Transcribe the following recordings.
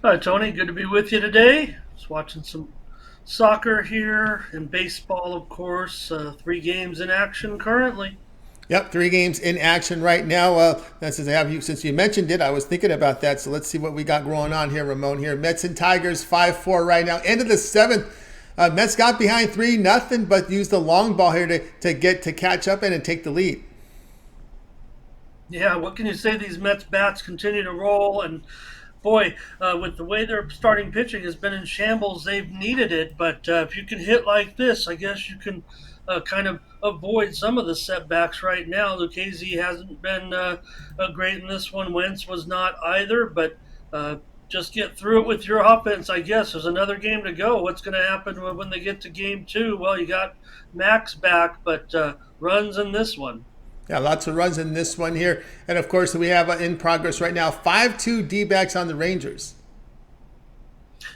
Hi, Tony. Good to be with you today. Just watching some soccer here and baseball, of course. Three games in action currently. Yep, three games in action right now. Since you mentioned it, I was thinking about that. So let's see what we got going on here, Ramon. Here, Mets and Tigers 5-4 right now. End of the seventh. Mets got behind 3-0, but used the long ball here to catch up and take the lead. Yeah, what can you say? These Mets bats continue to roll, and boy, with the way their starting pitching has been in shambles, they've needed it. But if you can hit like this, I guess you can kind of avoid some of the setbacks right now. Lucchesi hasn't been great in this one. Wentz was not either, but uh, just get through it with your offense, I guess. There's another game to go. What's going to happen when they get to game two? Well, you got Max back, but runs in this one. Yeah, lots of runs in this one here. And of course, we have in progress right now 5-2 D backs on the Rangers.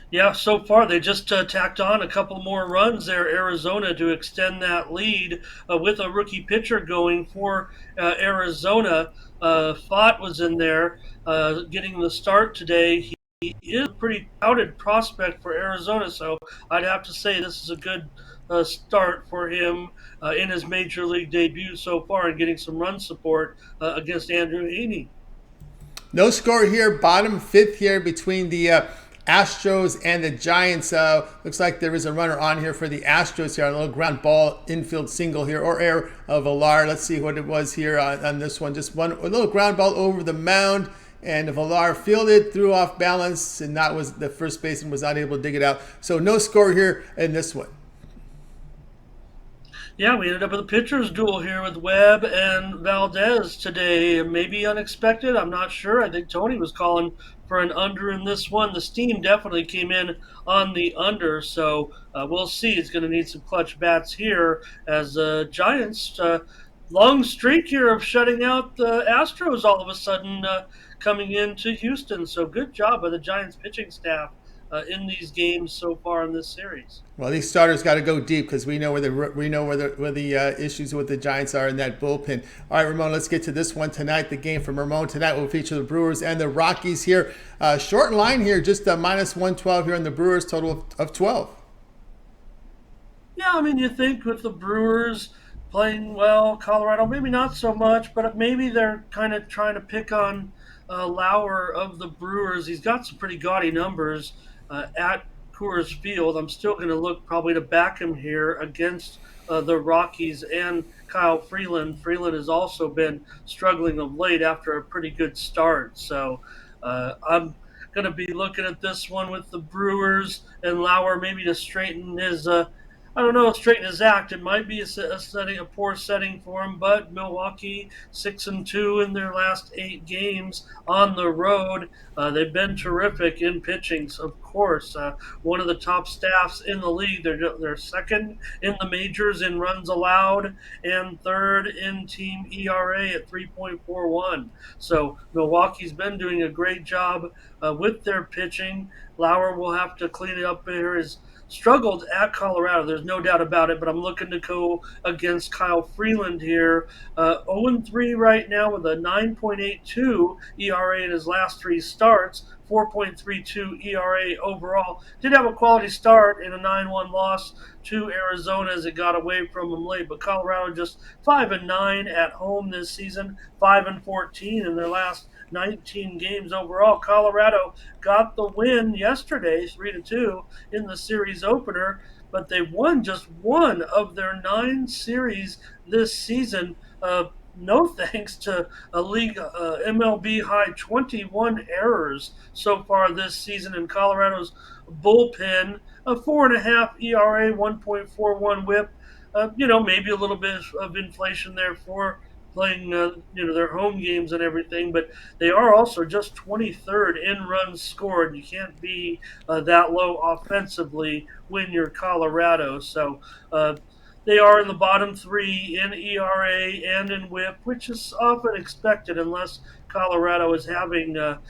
Yeah, so far they just tacked on a couple more runs there, Arizona, to extend that lead with a rookie pitcher going for Arizona. Fott was in there getting the start today. He is a pretty touted prospect for Arizona, so I'd have to say this is a good start for him in his major league debut so far and getting some run support against Andrew Heaney. No score here, bottom fifth here between the Astros and the Giants. Looks like there is a runner on here for the Astros here. A little ground ball infield single here, or air of Villar. Let's see what it was here on this one. Just a little ground ball over the mound. And Villar fielded, threw off balance, and that was the first baseman was not able to dig it out. So no score here in this one. Yeah, we ended up with a pitcher's duel here with Webb and Valdez today. Maybe unexpected. I'm not sure. I think Tony was calling for an under in this one. The steam definitely came in on the under, so we'll see. It's going to need some clutch bats here as Giants. Long streak here of shutting out the Astros all of a sudden coming into Houston. So good job by the Giants pitching staff in these games so far in this series. Well, these starters got to go deep because we know where the issues with the Giants are in that bullpen. All right, Ramon, let's get to this one tonight. The game from Ramon tonight will feature the Brewers and the Rockies here. Short line here, just minus 112 here on the Brewers, total of 12. Yeah, I mean, you think with the Brewers playing well, Colorado maybe not so much, but maybe they're kind of trying to pick on Lauer of the Brewers. He's got some pretty gaudy numbers at Coors Field. I'm still going to look probably to back him here against the Rockies and Kyle Freeland. Freeland has also been struggling of late after a pretty good start, so I'm going to be looking at this one with the Brewers and Lauer maybe to straighten his I don't know, straighten his act. It might be a poor setting for him, but Milwaukee 6-2 in their last 8 games on the road. They've been terrific in pitching, of course. One of the top staffs in the league. They're second in the majors in runs allowed and third in team ERA at 3.41. So Milwaukee's been doing a great job with their pitching. Lauer will have to clean it up here. His struggled at Colorado. There's no doubt about it. But I'm looking to go against Kyle Freeland here. 0-3 right now with a 9.82 ERA in his last 3 starts. 4.32 ERA overall. Did have a quality start in a 9-1 loss to Arizona as it got away from him late, but Colorado just 5-9 at home this season, 5-14 in their last 19 games overall. Colorado got the win yesterday, 3-2 in the series opener, but they won just one of their 9 series this season. No thanks to a league MLB high 21 errors so far this season in Colorado's bullpen. A 4.5 ERA, 1.41 WHIP. Maybe a little bit of inflation there for playing, their home games and everything, but they are also just 23rd in runs scored. You can't be that low offensively when you're Colorado. So they are in the bottom three in ERA and in WHIP, which is often expected unless Colorado is having a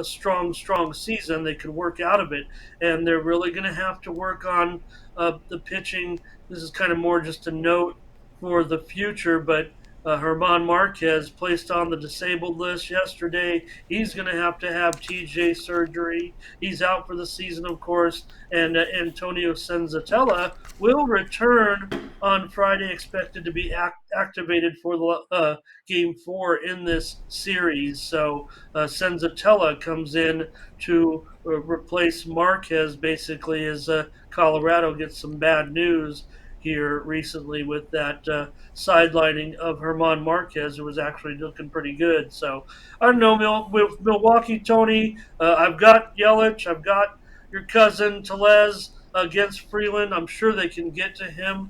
strong season. They could work out of it, and they're really going to have to work on the pitching. This is kind of more just a note for the future, but Herman Marquez placed on the disabled list yesterday. He's going to have TJ surgery. He's out for the season, of course. And Antonio Senzatella will return on Friday, expected to be activated for the game 4 in this series. So Senzatella comes in to replace Marquez, basically, as Colorado gets some bad news here recently with that sidelining of Herman Marquez, who was actually looking pretty good. So I don't know, with Milwaukee, Tony. I've got Yelich, I've got your cousin Telez against Freeland. I'm sure they can get to him.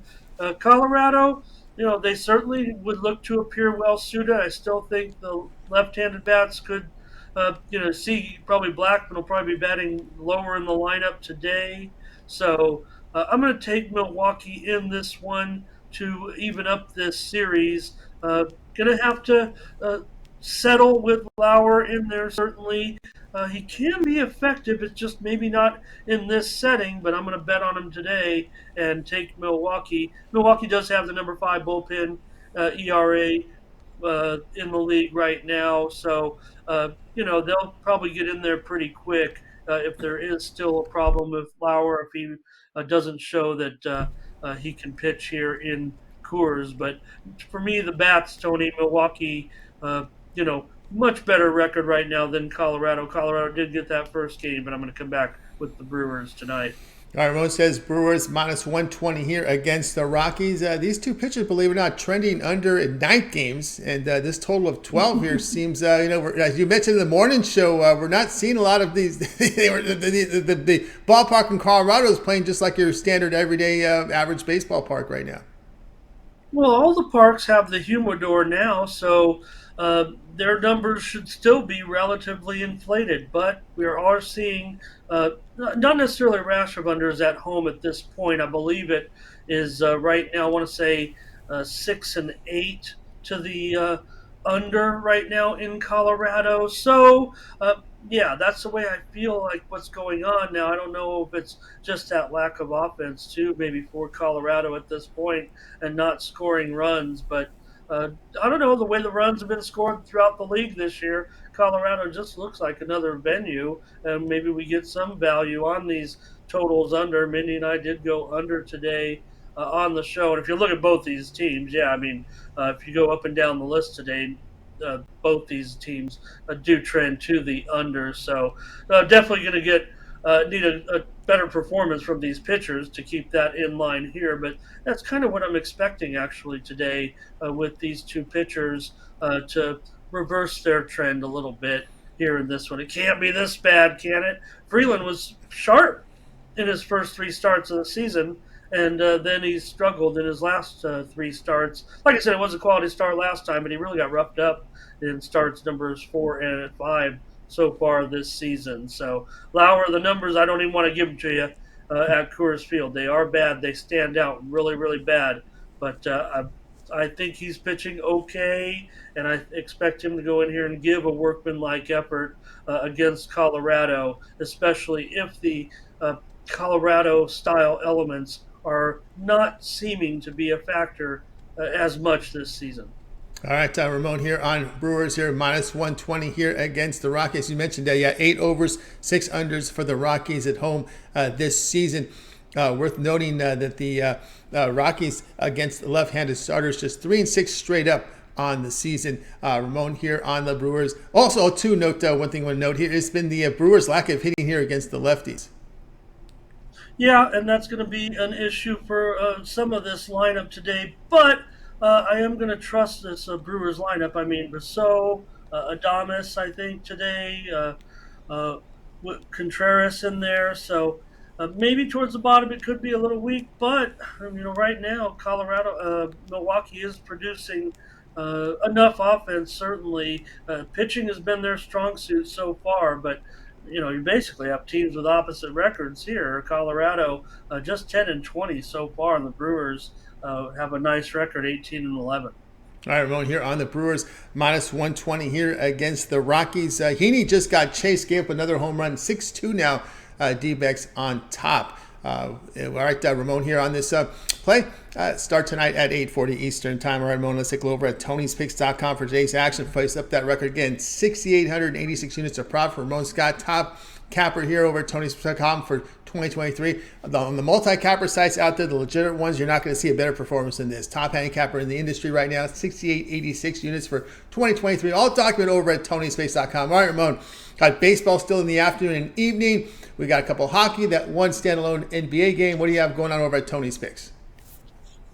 Colorado, they certainly would look to appear well suited. I still think the left-handed bats could. See, probably Blackman will probably be batting lower in the lineup today. So I'm going to take Milwaukee in this one to even up this series. Going to have to uh, settle with Lauer in there, certainly. He can be effective. It's just maybe not in this setting, but I'm going to bet on him today and take Milwaukee. Milwaukee does have the number 5 bullpen ERA in the league right now, so they'll probably get in there pretty quick if there is still a problem with Lauer, if he doesn't show that he can pitch here in Coors. But for me, the bats, Tony, Milwaukee, much better record right now than Colorado. Colorado did get that first game, but I'm going to come back with the Brewers tonight. All right, Ramon says Brewers minus 120 here against the Rockies. These two pitchers, believe it or not, trending under in 9 games, and this total of 12 here seems, as you mentioned in the morning show, we're not seeing a lot of these. The ballpark in Colorado is playing just like your standard everyday average baseball park right now. Well, all the parks have the humidor now, so their numbers should still be relatively inflated. But we are seeing not necessarily a rash of unders at home at this point. I believe it is right now, I want to say 6 and 8 to the under right now in Colorado. So, yeah, that's the way I feel like what's going on now. I don't know if it's just that lack of offense, too, maybe for Colorado at this point and not scoring runs. But I don't know, the way the runs have been scored throughout the league this year, Colorado just looks like another venue, and maybe we get some value on these totals under. Mindy and I did go under today on the show, and if you look at both these teams, yeah, I mean, if you go up and down the list today, both these teams do trend to the under. So definitely going to get need a better performance from these pitchers to keep that in line here. But that's kind of what I'm expecting actually today with these two pitchers to reverse their trend a little bit here in this one. It can't be this bad, can it? Freeland was sharp in his first 3 starts of the season, and then he struggled in his last 3 starts. Like I said, it was a quality start last time, but he really got roughed up in starts numbers 4 and 5 so far this season. So Lauer, the numbers, I don't even want to give them to you at Coors Field. They are bad. They stand out really, really bad. But I think he's pitching okay, and I expect him to go in here and give a workmanlike effort against Colorado, especially if the Colorado style elements are not seeming to be a factor as much this season. All right, Ramon here on Brewers here, minus 120 here against the Rockies. You mentioned that, yeah, 8 overs, 6 unders for the Rockies at home this season. Worth noting that the Rockies against left-handed starters just 3-6 straight up on the season. Ramon here on the Brewers. Also, to note, one thing I want to note here has been the Brewers' lack of hitting here against the lefties. Yeah, and that's going to be an issue for some of this lineup today. But I am going to trust this Brewers lineup. I mean, Rousseau, Adames, I think today, uh, with Contreras in there. So maybe towards the bottom it could be a little weak, but right now Milwaukee is producing enough offense. Certainly, pitching has been their strong suit so far, but. You basically have teams with opposite records here. Colorado just 10-20 so far, and the Brewers have a nice record, 18-11. All right, Ramon here on the Brewers, minus 120 here against the Rockies. Heaney just got chased, gave up another home run, 6-2 now, D-backs on top. All right, Ramon here on this play. Start tonight at 8:40 Eastern Time. All right, Ramon, let's take a look over at Tony'sPicks.com for today's action. Place up that record again, 6,886 units of profit for Ramon Scott, top capper here over at Tony'sPicks.com for 2023. On the multi-capper sites out there, the legitimate ones, you're not going to see a better performance than this. Top handicapper in the industry right now, 6,886 units for 2023. All documented over at Tony'sPicks.com. All right, Ramon, got baseball still in the afternoon and evening. We got a couple hockey, that one standalone NBA game. What do you have going on over at Tony's Picks?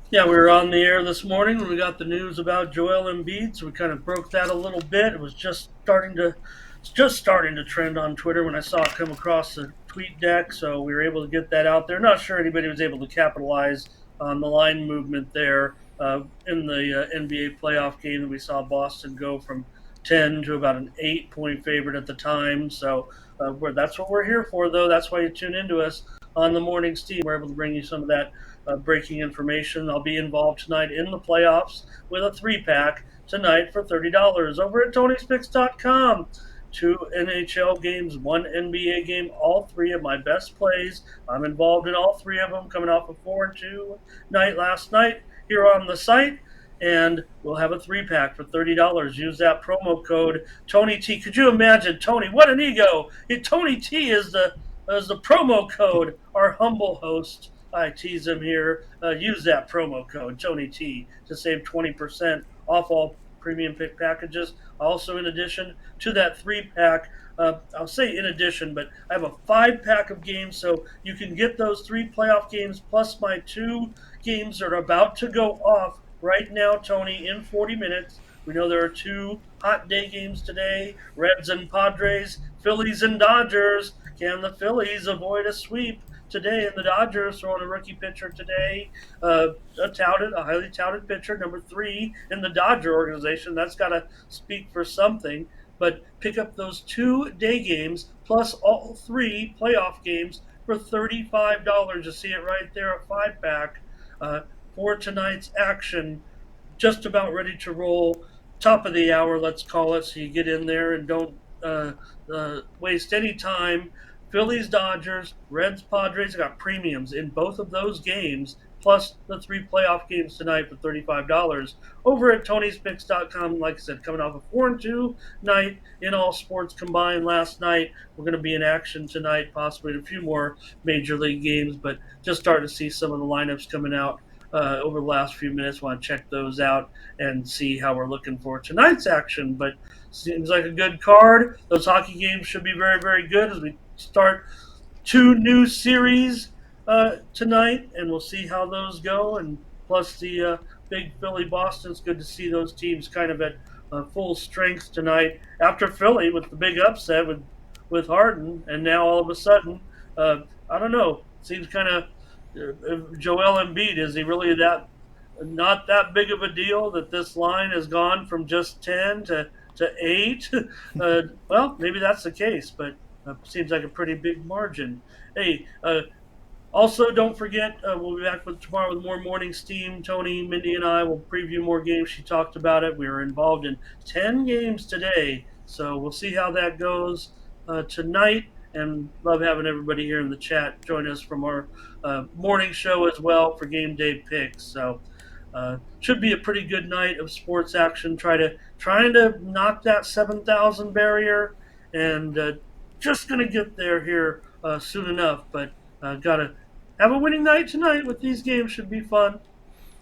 Yeah, we were on the air this morning when we got the news about Joel Embiid, so we kind of broke that a little bit. It was just starting to trend on Twitter when I saw it come across the tweet deck, so we were able to get that out there. Not sure anybody was able to capitalize on the line movement there in the NBA playoff game that we saw Boston go from 10 to about an 8-point favorite at the time. So that's what we're here for, though. That's why you tune into us on the morning steam. We're able to bring you some of that breaking information. I'll be involved tonight in the playoffs with a 3-pack tonight for $30 over at Tony'sPicks.com. 2 NHL games, 1 NBA game, all 3 of my best plays. I'm involved in all 3 of them, coming off a 4-2 night last night here on the site. And we'll have a 3-pack for $30. Use that promo code Tony T. Could you imagine, Tony? What an ego! Tony T is the promo code. Our humble host, I tease him here. Use that promo code Tony T to save 20% off all premium pick packages. Also, in addition to that 3-pack, I'll say in addition, but I have a 5-pack of games, so you can get those 3 playoff games plus my 2 games that are about to go off right now, Tony, in 40 minutes. We know there are 2 hot day games today, Reds and Padres, Phillies and Dodgers. Can the Phillies avoid a sweep today? And the Dodgers throwing a rookie pitcher today, a highly touted pitcher, number 3 in the Dodger organization. That's got to speak for something. But pick up those 2 day games plus all 3 playoff games for $35. You see it right there, a 5-pack. For tonight's action, just about ready to roll. Top of the hour, let's call it, so you get in there and don't waste any time. Phillies, Dodgers, Reds, Padres. I got premiums in both of those games, plus the 3 playoff games tonight for $35 over at Tony'sPicks.com. Like I said, coming off a 4-2 night in all sports combined last night. We're going to be in action tonight, possibly a few more major league games, but just starting to see some of the lineups coming out over the last few minutes. Want to check those out and see how we're looking for tonight's action. But seems like a good card. Those hockey games should be very, very good as we start 2 new series tonight, and we'll see how those go. And plus the big Philly Boston. It's good to see those teams kind of at full strength tonight after Philly with the big upset with Harden, and now all of a sudden, I don't know. Seems kind of Joel Embiid, is he really not that big of a deal that this line has gone from just 10 to 8? Well, maybe that's the case, but seems like a pretty big margin. Hey, also, don't forget, we'll be back tomorrow with more morning steam. Tony, Mindy, and I will preview more games. She talked about it. We were involved in 10 games today, so we'll see how that goes tonight. And love having everybody here in the chat join us from our morning show as well for game day picks. So should be a pretty good night of sports action. Trying to knock that 7,000 barrier, and just going to get there here soon enough. But got to have a winning night tonight with these games. Should be fun.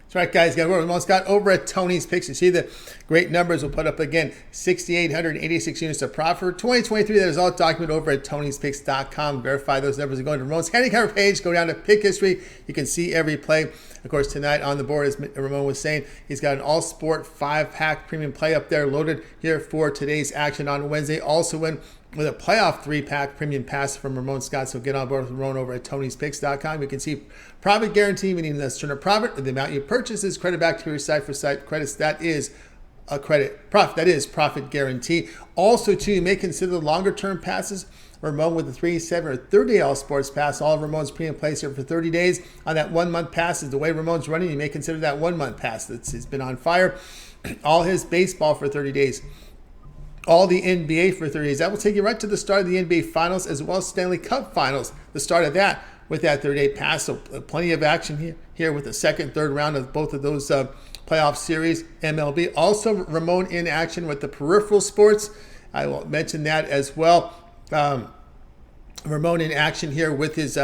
That's right, guys. Got Ramon Scott over at Tony's Picks. You see the great numbers we'll put up again. 6,886 units of profit for 2023. That is all documented over at Tony'sPicks.com. Verify those numbers. Go to Ramon's handicapper page. Go down to pick history. You can see every play. Of course, tonight on the board, as Ramon was saying, he's got an all-sport 5-pack premium play up there loaded here for today's action on Wednesday. Also win with a playoff 3-pack premium pass from Ramon Scott. So get on board with Ramon over at Tony'sPicks.com. You can see profit guarantee, meaning the turn of profit or the amount you purchase is credit back to your site for site credits. That is a credit profit. That is profit guarantee. Also, too, you may consider the longer term passes. Ramon with the 3, 7, or 30-day all sports pass. All of Ramon's premium plays here for 30 days. On that 1-month pass is the way Ramon's running. You may consider that 1-month pass. It's been on fire. All his baseball for 30 days. All the NBA for 30 days. That will take you right to the start of the NBA Finals as well as Stanley Cup Finals. The start of that with that third-day pass. So plenty of action here with the second, third round of both of those playoff series. MLB also Ramon in action with the peripheral sports. I will mention that as well. Ramon in action here with his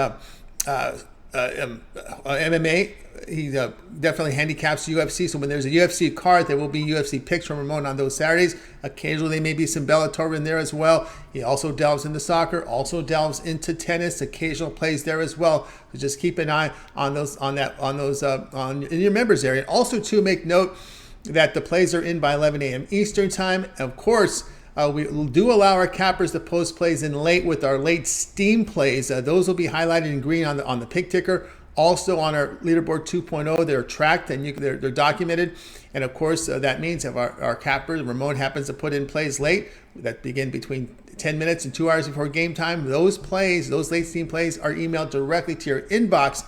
MMA. He definitely handicaps UFC. So when there's a UFC card, there will be UFC picks from Ramon on those Saturdays. Occasionally, there may be some Bellator in there as well. He also delves into soccer, also delves into tennis. Occasional plays there as well. So just keep an eye on those, in your members area. Also, to make note that the plays are in by 11 a.m. Eastern time. Of course, we do allow our cappers to post plays in late with our late steam plays. Those will be highlighted in green on the pick ticker. Also on our leaderboard 2.0, they're tracked and they're documented. And of course, that means if our capper, Ramon, happens to put in plays late that begin between 10 minutes and 2 hours before game time, those plays, those late steam plays, are emailed directly to your inbox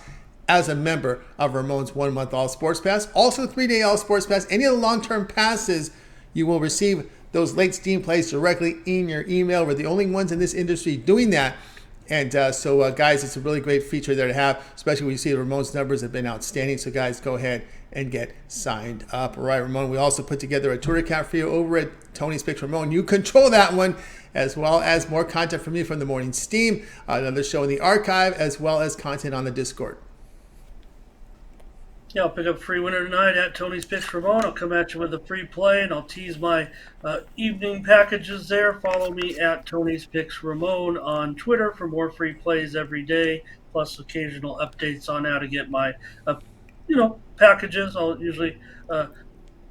as a member of Ramon's 1 month All Sports Pass. Also 3-day All Sports Pass. Any of the long-term passes, you will receive those late steam plays directly in your email. We're the only ones in this industry doing that. And so, guys, it's a really great feature there to have, especially when you see Ramon's numbers have been outstanding. So, guys, go ahead and get signed up. All right, Ramon, we also put together a Twitter account for you over at Tony's Picks Ramon. You control that one, as well as more content from you from the morning steam, another show in the archive, as well as content on the Discord. Yeah, I'll pick up a free winner tonight at Tony's Picks Ramon. I'll come at you with a free play, and I'll tease my evening packages there. Follow me at Tony's Picks Ramon on Twitter for more free plays every day, plus occasional updates on how to get my, packages. I'll usually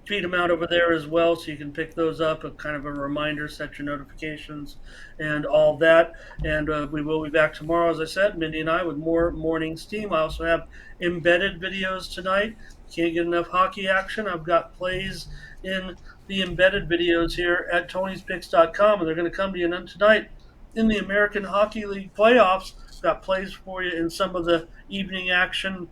feed them out over there as well, so you can pick those up. A kind of a reminder, set your notifications, and all that. And we will be back tomorrow, as I said, Mindy and I, with more morning steam. I also have embedded videos tonight. Can't get enough hockey action. I've got plays in the embedded videos here at Tony'sPicks.com, and they're going to come to you tonight in the American Hockey League playoffs. Got plays for you in some of the evening action.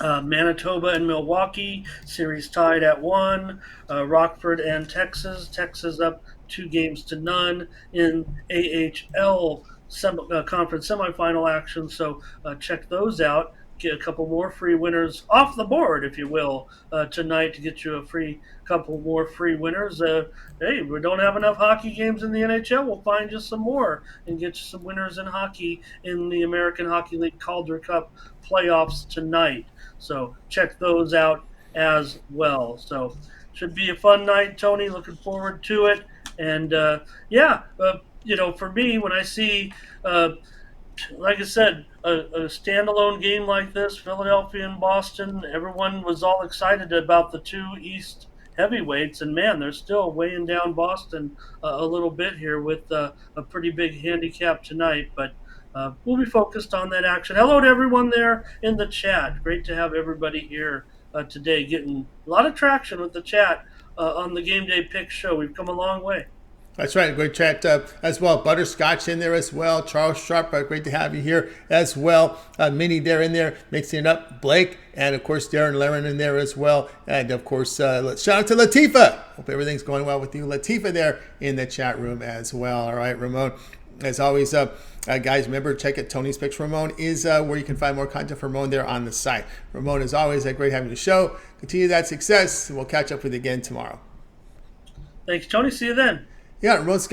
Manitoba and Milwaukee, series tied at 1. Rockford and Texas. Texas up 2-0 in AHL conference semifinal action. So check those out. Get a couple more free winners off the board, if you will, tonight to get you a couple more free winners. Hey, we don't have enough hockey games in the NHL. We'll find you some more and get you some winners in hockey in the American Hockey League Calder Cup playoffs tonight. So check those out as well. So should be a fun night, Tony. Looking forward to it. And for me, when I see, like I said, a standalone game like this, Philadelphia and Boston, everyone was all excited about the two East heavyweights, and man, they're still weighing down Boston a little bit here with a pretty big handicap tonight. But we'll be focused on that action. Hello to everyone there in the chat. Great to have everybody here today, getting a lot of traction with the chat on the Game Day Picks show. We've come a long way. That's right. Great chat as well. Butterscotch in there as well. Charles Sharp, great to have you here as well. Minnie there in there, mixing it up. Blake, and of course, Darren Laren in there as well. And of course, shout out to Latifa. Hope everything's going well with you. Latifa there in the chat room as well. All right, Ramon. As always, guys, remember, check it. Tony's Picks Ramon is where you can find more content for Ramon there on the site. Ramon, as always, great having the show. Continue that success, and we'll catch up with you again tomorrow. Thanks, Tony. See you then. Yeah, Ramon Scott.